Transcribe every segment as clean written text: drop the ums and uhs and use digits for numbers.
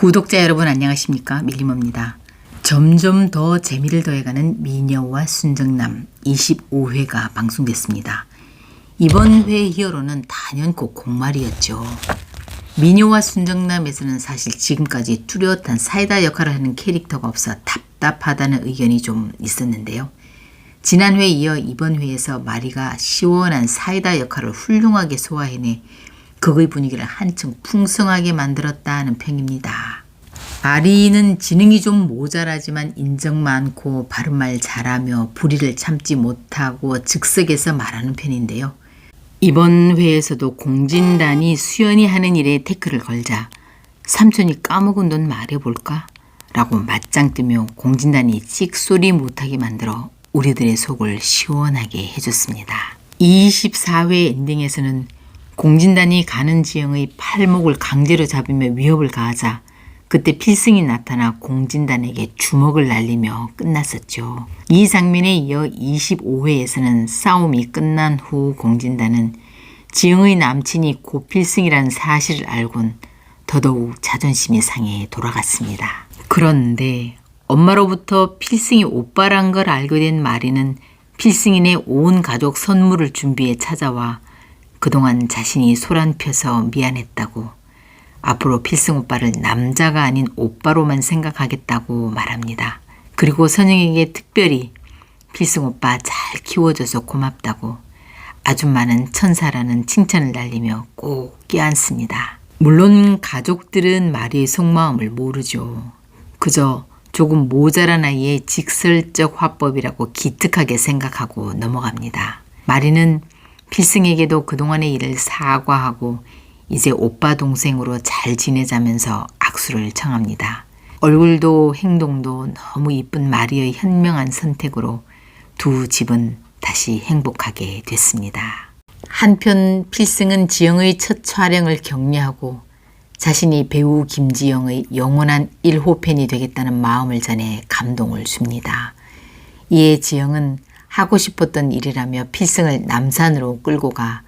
구독자 여러분 안녕하십니까? 밀림입니다. 점점 더 재미를 더해가는 미녀와 순정남 25회가 방송됐습니다. 이번 회의 히어로는 단연코 공말이었죠. 미녀와 순정남에서는 사실 지금까지 뚜렷한 사이다 역할을 하는 캐릭터가 없어 답답하다는 의견이 좀 있었는데요. 지난 회에 이어 이번 회에서 마리가 시원한 사이다 역할을 훌륭하게 소화해내 극의 분위기를 한층 풍성하게 만들었다는 평입니다. 마리는 지능이 좀 모자라지만 인정 많고 바른말 잘하며 불의를 참지 못하고 즉석에서 말하는 편인데요. 이번 회에서도 공진단이 수연이 하는 일에 태클을 걸자 삼촌이 까먹은 돈 말해볼까? 라고 맞짱 뜨며 공진단이 찍소리 못하게 만들어 우리들의 속을 시원하게 해줬습니다. 24회 엔딩에서는 공진단이 가는 지형의 팔목을 강제로 잡으며 위협을 가하자 그때 필승이 나타나 공진단에게 주먹을 날리며 끝났었죠. 이 장면에 이어 25회에서는 싸움이 끝난 후 공진단은 지영의 남친이 고필승이라는 사실을 알곤 더더욱 자존심이 상해 돌아갔습니다. 그런데 엄마로부터 필승이 오빠란 걸 알게 된 마리는 필승인의 온 가족 선물을 준비해 찾아와 그동안 자신이 소란펴서 미안했다고 앞으로 필승 오빠를 남자가 아닌 오빠로만 생각하겠다고 말합니다. 그리고 선영에게 특별히 필승 오빠 잘 키워줘서 고맙다고 아줌마는 천사라는 칭찬을 날리며 꼭 껴안습니다. 물론 가족들은 마리의 속마음을 모르죠. 그저 조금 모자란 아이의 직설적 화법이라고 기특하게 생각하고 넘어갑니다. 마리는 필승에게도 그동안의 일을 사과하고 이제 오빠 동생으로 잘 지내자면서 악수를 청합니다. 얼굴도 행동도 너무 이쁜 마리의 현명한 선택으로 두 집은 다시 행복하게 됐습니다. 한편 필승은 지영의 첫 촬영을 격려하고 자신이 배우 김지영의 영원한 1호 팬이 되겠다는 마음을 전해 감동을 줍니다. 이에 지영은 하고 싶었던 일이라며 필승을 남산으로 끌고 가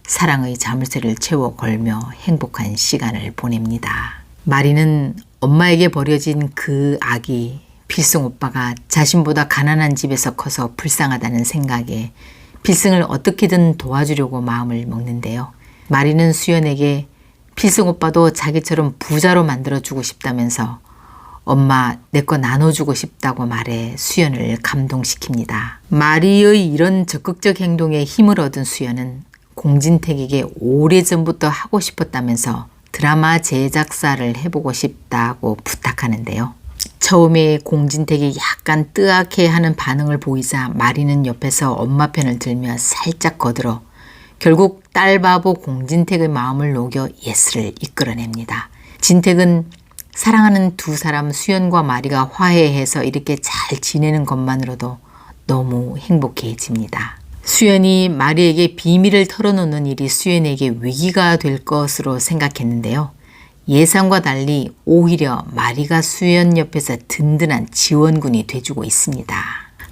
사랑의 자물쇠를 채워 걸며 행복한 시간을 보냅니다. 마리는 엄마에게 버려진 그 아기 필승 오빠가 자신보다 가난한 집에서 커서 불쌍하다는 생각에 필승을 어떻게든 도와주려고 마음을 먹는데요. 마리는 수연에게 필승 오빠도 자기처럼 부자로 만들어주고 싶다면서 엄마 내 거 나눠주고 싶다고 말해 수연을 감동시킵니다. 마리의 이런 적극적 행동에 힘을 얻은 수연은 공진택에게 오래전부터 하고 싶었다면서 드라마 제작사를 해보고 싶다고 부탁하는데요. 처음에 공진택이 약간 뜨악해하는 반응을 보이자 마리는 옆에서 엄마 편을 들며 살짝 거들어 결국 딸바보 공진택의 마음을 녹여 예스를 이끌어냅니다. 진택은 사랑하는 두 사람 수연과 마리가 화해해서 이렇게 잘 지내는 것만으로도 너무 행복해집니다. 수연이 마리에게 비밀을 털어놓는 일이 수연에게 위기가 될 것으로 생각했는데요. 예상과 달리 오히려 마리가 수연 옆에서 든든한 지원군이 돼주고 있습니다.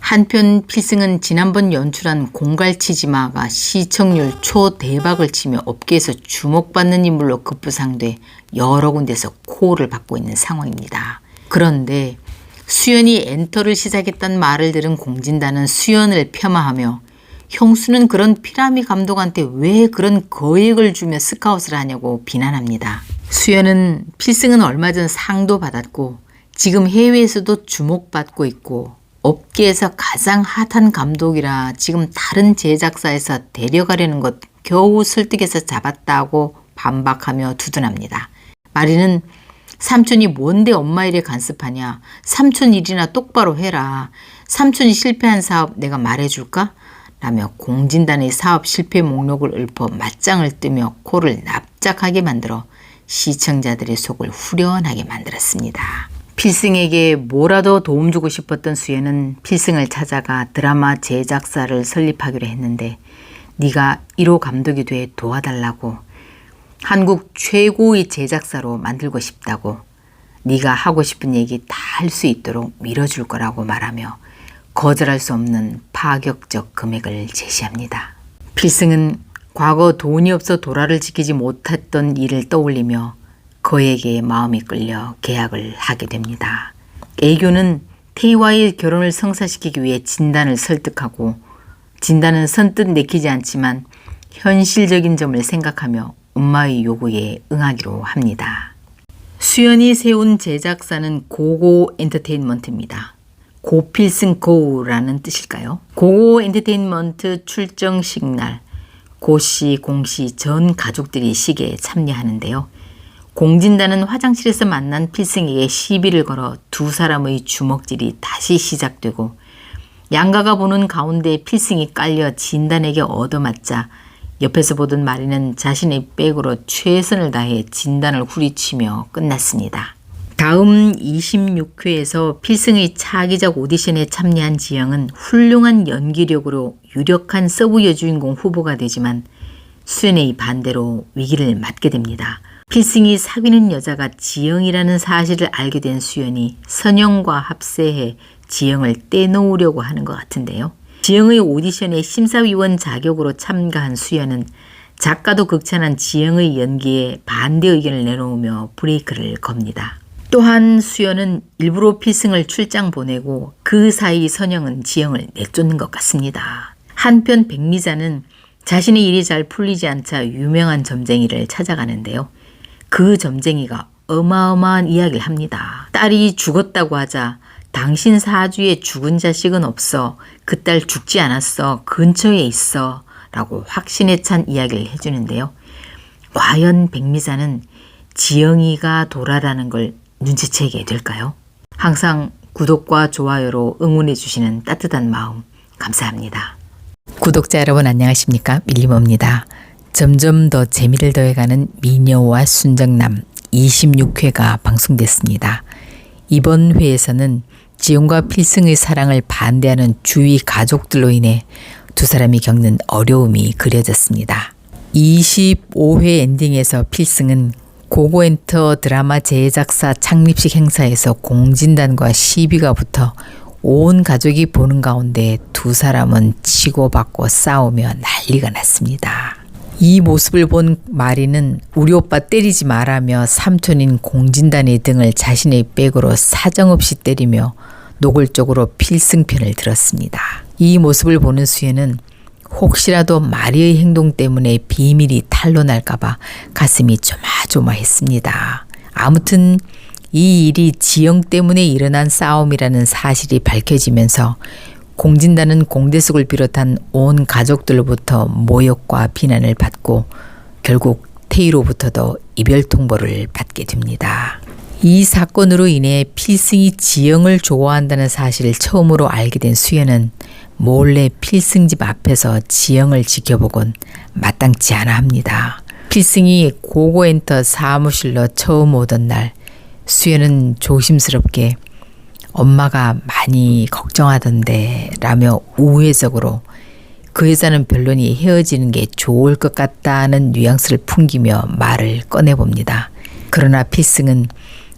한편 필승은 지난번 연출한 공갈치지마가 시청률 초대박을 치며 업계에서 주목받는 인물로 급부상돼 여러 군데서 코를 받고 있는 상황입니다. 그런데 수연이 엔터를 시작했다는 말을 들은 공진단은 수연을 폄하하며 형수는 그런 피라미 감독한테 왜 그런 거액을 주며 스카웃을 하냐고 비난합니다. 수연은 필승은 얼마 전 상도 받았고 지금 해외에서도 주목받고 있고 업계에서 가장 핫한 감독이라 지금 다른 제작사에서 데려가려는 것 겨우 설득해서 잡았다고 반박하며 두둔합니다. 마리는 삼촌이 뭔데 엄마 일에 간섭하냐. 삼촌 일이나 똑바로 해라. 삼촌이 실패한 사업 내가 말해줄까? 라며 공진단의 사업 실패 목록을 읊어 맞짱을 뜨며 코를 납작하게 만들어 시청자들의 속을 후련하게 만들었습니다. 필승에게 뭐라도 도움 주고 싶었던 수연은 필승을 찾아가 드라마 제작사를 설립하기로 했는데 네가 1호 감독이 돼 도와달라고 한국 최고의 제작사로 만들고 싶다고 네가 하고 싶은 얘기 다 할 수 있도록 밀어줄 거라고 말하며 거절할 수 없는 파격적 금액을 제시합니다. 필승은 과거 돈이 없어 도라를 지키지 못했던 일을 떠올리며 거에게 마음이 끌려 계약을 하게 됩니다. 애교는 태희와의 결혼을 성사시키기 위해 진단을 설득하고 진단은 선뜻 내키지 않지만 현실적인 점을 생각하며 엄마의 요구에 응하기로 합니다. 수연이 세운 제작사는 고고 엔터테인먼트입니다. 고필승 고라는 뜻일까요? 고고 엔터테인먼트 출정식 날 고씨, 공씨 전 가족들이 시계에 참여하는데요. 공진단은 화장실에서 만난 필승에게 시비를 걸어 두 사람의 주먹질이 다시 시작되고 양가가 보는 가운데 필승이 깔려 진단에게 얻어맞자 옆에서 보던 마리는 자신의 백으로 최선을 다해 진단을 후리치며 끝났습니다. 다음 26회에서 필승의 차기작 오디션에 참여한 지영은 훌륭한 연기력으로 유력한 서브 여주인공 후보가 되지만 수연의 반대로 위기를 맞게 됩니다. 필승이 사귀는 여자가 지영이라는 사실을 알게 된 수연이 선영과 합세해 지영을 떼놓으려고 하는 것 같은데요. 지영의 오디션에 심사위원 자격으로 참가한 수연은 작가도 극찬한 지영의 연기에 반대 의견을 내놓으며 브레이크를 겁니다. 또한 수연은 일부러 필승을 출장 보내고 그 사이 선영은 지영을 내쫓는 것 같습니다. 한편 백미자는 자신의 일이 잘 풀리지 않자 유명한 점쟁이를 찾아가는데요. 그 점쟁이가 어마어마한 이야기를 합니다. 딸이 죽었다고 하자 당신 사주에 죽은 자식은 없어. 그 딸 죽지 않았어. 근처에 있어. 라고 확신에 찬 이야기를 해주는데요. 과연 백미자는 지영이가 도라라는 걸 눈치채게 될까요? 항상 구독과 좋아요로 응원해 주시는 따뜻한 마음 감사합니다. 구독자 여러분 안녕하십니까? 밀림입니다. 점점 더 재미를 더해가는 미녀와 순정남 26회가 방송됐습니다. 이번 회에서는 지영과 필승의 사랑을 반대하는 주위 가족들로 인해 두 사람이 겪는 어려움이 그려졌습니다. 25회 엔딩에서 필승은 고고엔터 드라마 제작사 창립식 행사에서 공진단과 시비가 붙어 온 가족이 보는 가운데 두 사람은 치고받고 싸우며 난리가 났습니다. 이 모습을 본 마리는 우리 오빠 때리지 말라며 삼촌인 공진단의 등을 자신의 백으로 사정없이 때리며 노골적으로 필승 편을 들었습니다. 이 모습을 보는 수연은 혹시라도 마리의 행동 때문에 비밀이 탄로날까봐 가슴이 조마조마했습니다. 아무튼 이 일이 지영 때문에 일어난 싸움이라는 사실이 밝혀지면서 공진단은 공대숙을 비롯한 온 가족들로부터 모욕과 비난을 받고 결국 태희로부터도 이별 통보를 받게 됩니다. 이 사건으로 인해 필승이 지영을 좋아한다는 사실을 처음으로 알게 된 수연은 몰래 필승집 앞에서 지영을 지켜보곤 마땅치 않아 합니다. 필승이 고고엔터 사무실로 처음 오던 날 수연은 조심스럽게 엄마가 많이 걱정하던데 라며 우회적으로 그 여자는 별로니 헤어지는 게 좋을 것 같다는 뉘앙스를 풍기며 말을 꺼내봅니다. 그러나 필승은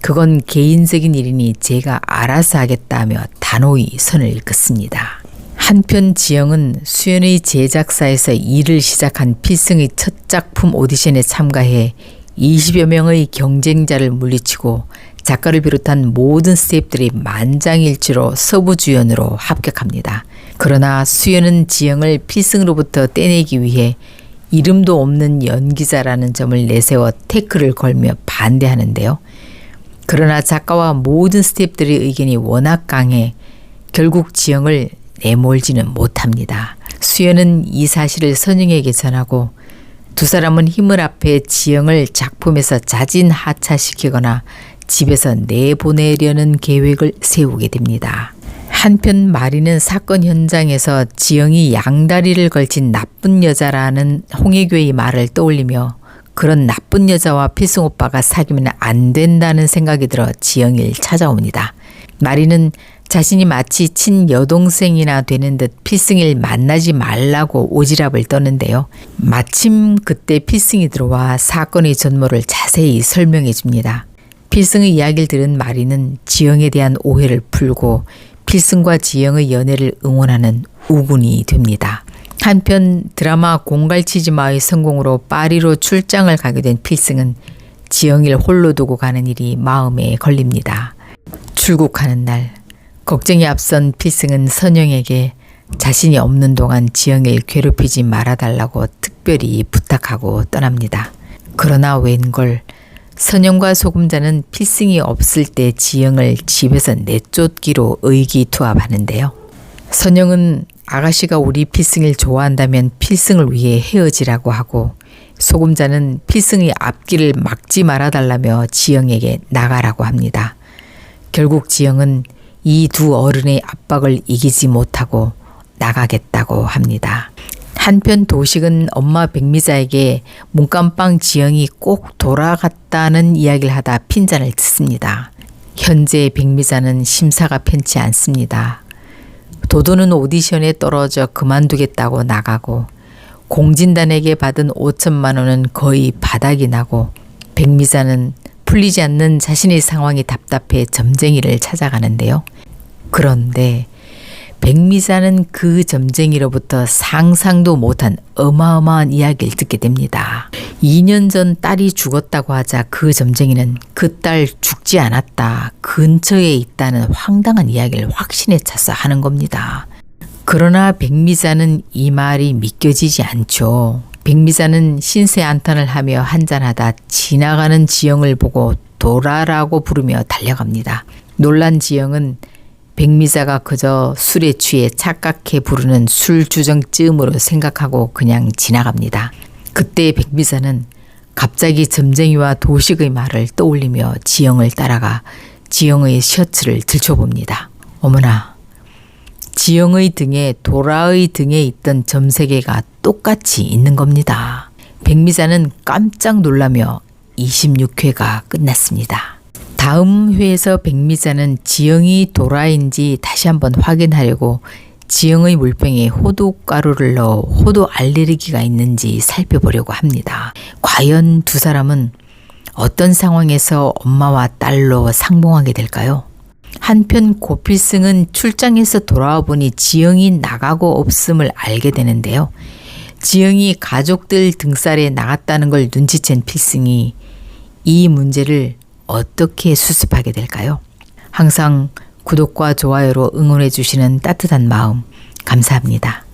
그건 개인적인 일이니 제가 알아서 하겠다며 단호히 선을 긋습니다. 한편 지영은 수연의 제작사에서 일을 시작한 필승의 첫 작품 오디션에 참가해 20여 명의 경쟁자를 물리치고 작가를 비롯한 모든 스태프들이 만장일치로 서부주연으로 합격합니다. 그러나 수연은 지영을 필승으로부터 떼내기 위해 이름도 없는 연기자라는 점을 내세워 태클을 걸며 반대하는데요. 그러나 작가와 모든 스태프들의 의견이 워낙 강해 결국 지영을 내몰지는 못합니다. 수연은 이 사실을 선영에게 전하고 두 사람은 힘을 합해 지영을 작품에서 자진 하차시키거나 집에서 내보내려는 계획을 세우게 됩니다. 한편 마리는 사건 현장에서 지영이 양다리를 걸친 나쁜 여자라는 홍혜교의 말을 떠올리며 그런 나쁜 여자와 필승 오빠가 사귀면 안 된다는 생각이 들어 지영이를 찾아옵니다. 마리는 자신이 마치 친여동생이나 되는 듯 필승이를 만나지 말라고 오지랖을 떠는데요. 마침 그때 필승이 들어와 사건의 전모를 자세히 설명해 줍니다. 필승의 이야기를 들은 마리는 지영에 대한 오해를 풀고 필승과 지영의 연애를 응원하는 우군이 됩니다. 한편 드라마 공갈치지마의 성공으로 파리로 출장을 가게 된 필승은 지영이를 홀로 두고 가는 일이 마음에 걸립니다. 출국하는 날 걱정이 앞선 필승은 선영에게 자신이 없는 동안 지영이를 괴롭히지 말아달라고 특별히 부탁하고 떠납니다. 그러나 웬걸 선영과 소금자는 필승이 없을 때 지영을 집에서 내쫓기로 의기투합하는데요. 선영은 아가씨가 우리 필승을 좋아한다면 필승을 위해 헤어지라고 하고, 소금자는 필승의 앞길을 막지 말아달라며 지영에게 나가라고 합니다. 결국 지영은 이 두 어른의 압박을 이기지 못하고 나가겠다고 합니다. 한편 도식은 엄마 백미자에게 문감빵 지영이 꼭 돌아갔다는 이야기를 하다 핀잔을 듣습니다. 현재 백미자는 심사가 편치 않습니다. 도도는 오디션에 떨어져 그만두겠다고 나가고, 공진단에게 받은 5천만 원은 거의 바닥이 나고, 백미자는 풀리지 않는 자신의 상황이 답답해 점쟁이를 찾아가는데요. 그런데 백미자는 그 점쟁이로부터 상상도 못한 어마어마한 이야기를 듣게 됩니다. 2년 전 딸이 죽었다고 하자 그 점쟁이는 그 딸 죽지 않았다, 근처에 있다는 황당한 이야기를 확신에 차서 하는 겁니다. 그러나 백미자는 이 말이 믿겨지지 않죠. 백미자는 신세 한탄을 하며 한잔하다 지나가는 지영을 보고 도라라고 부르며 달려갑니다. 놀란 지영은 백미자가 그저 술에 취해 착각해 부르는 술주정쯤으로 생각하고 그냥 지나갑니다. 그때 백미자는 갑자기 점쟁이와 도식의 말을 떠올리며 지영을 따라가 지영의 셔츠를 들춰봅니다. 어머나, 지영의 등에 도라의 등에 있던 점세개가 똑같이 있는 겁니다. 백미자는 깜짝 놀라며 26회가 끝났습니다. 다음 회에서 백미자는 지영이 도라인지 다시 한번 확인하려고 지영의 물병에 호두가루를 넣어 호두 알레르기가 있는지 살펴보려고 합니다. 과연 두 사람은 어떤 상황에서 엄마와 딸로 상봉하게 될까요? 한편 고필승은 출장에서 돌아와 보니 지영이 나가고 없음을 알게 되는데요. 지영이 가족들 등살에 나갔다는 걸 눈치챈 필승이 이 문제를 어떻게 수습하게 될까요? 항상 구독과 좋아요로 응원해 주시는 따뜻한 마음 감사합니다.